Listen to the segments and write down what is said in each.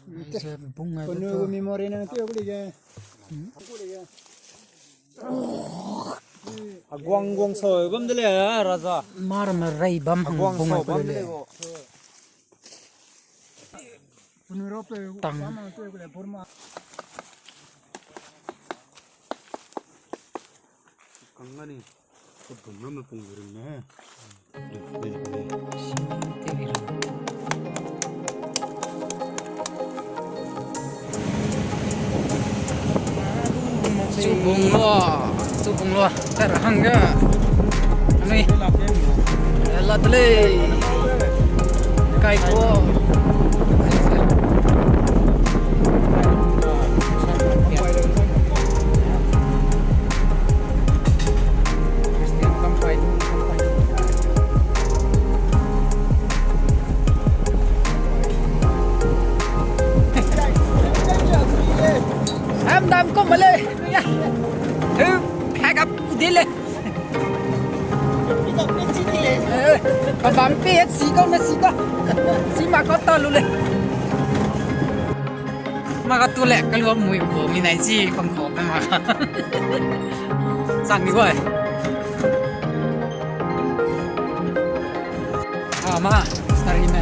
Penuh memori nanti aku lihat. Agwang so bam dele raja. Mar merai bam Agwang so bam dele. Tang. Kangani. Kudum na punggurin na. Nchubunglo, terhangga. Ani, elatle, kaiko. Đam có mà lên nha thứ hai gặp đi lên còn bám biết xí con mới xí con xí mà có to luôn lên mà có tu lẹ cái luôn mùi của mình này chi không khó cái màสั่งดีกว่ามาสตาร์ทไหม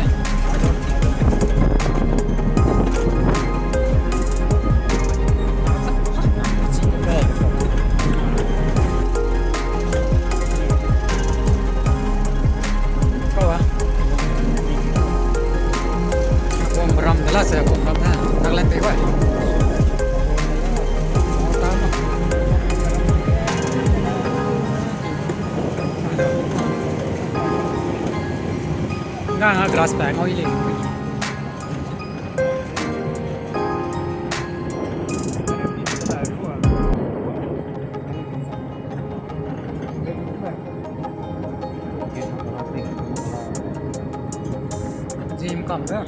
saya kompromnya nak lantai kau. Nggak grass bag mau ini. Zeme kam ya.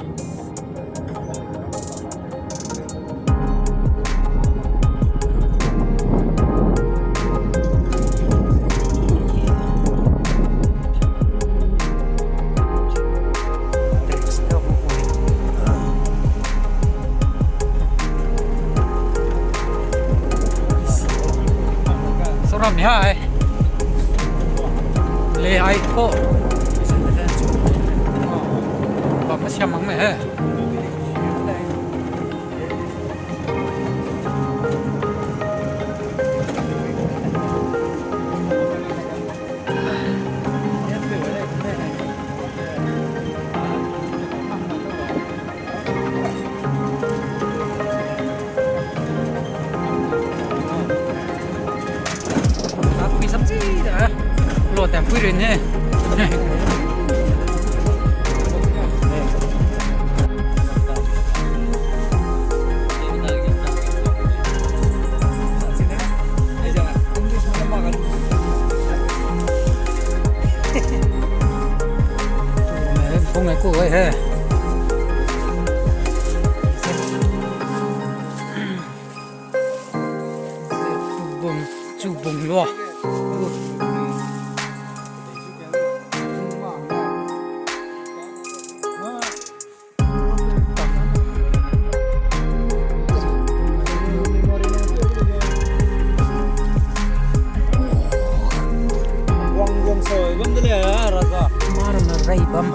Soram ni hai, le ai ko, bapa siapa mang meh? Lo tem pui rồi nhé. Không ngày cô ấy ha. Nchubunglo. Mar merai bam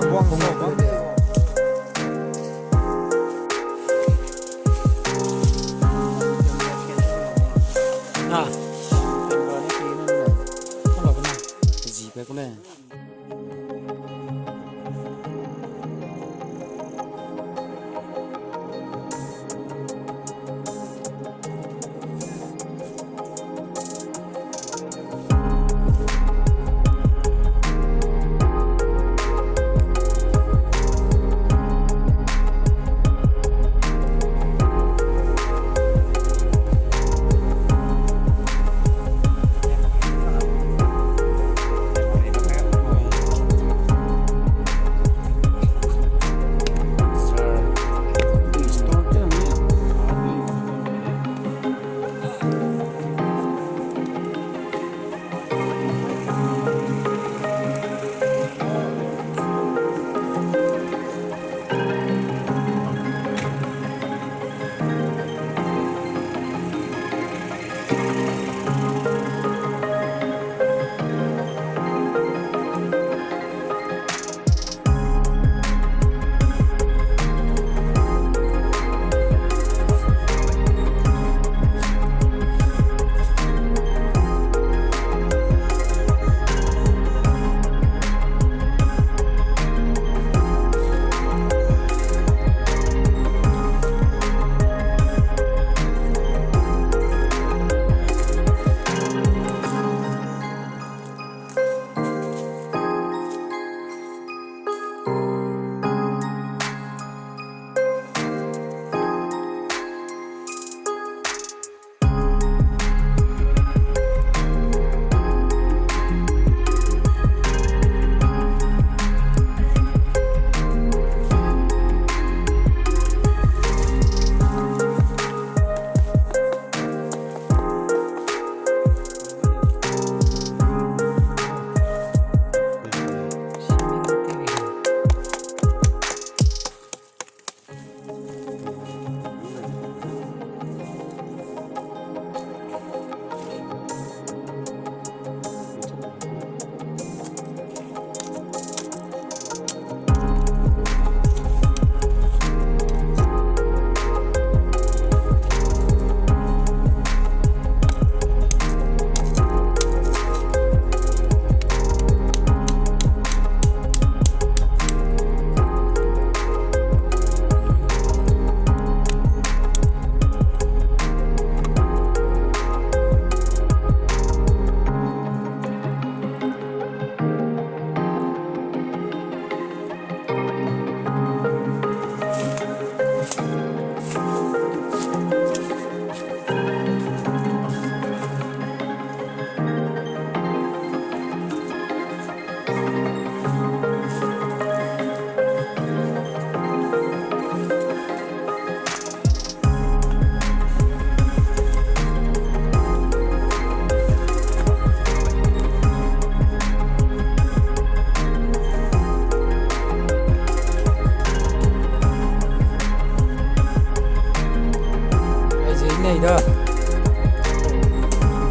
này đó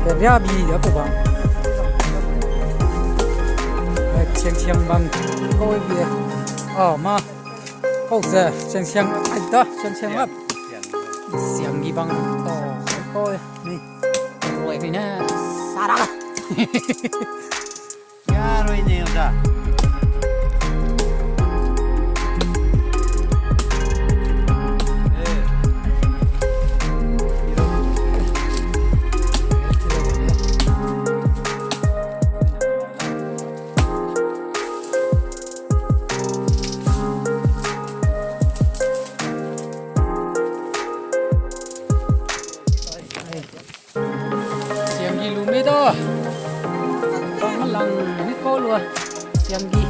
cái ra bì đó của bạn chiang bằng coi bia mà câu giờ chiang anh đó chiang lắm xiang gì bằng coi này rồi cái nè xa đó Ya rồi nhiều ra. xiang gì luôn mấy đó bằng nó lằng hết có luôn xiang gì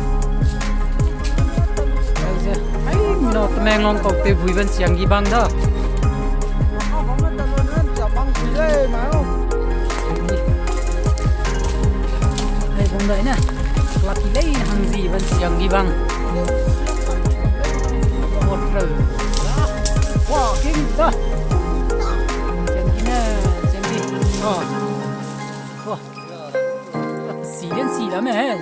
bây giờ ấy nó Tamenglong cầu tiêu vui bên xiang gì bằng đó đây cũng đấy nè là cái đây hàng gì bên xiang gì bằng một rồi wow cái gì đó xiang gì nè xiang gì wow xì đến xì lắm mẹ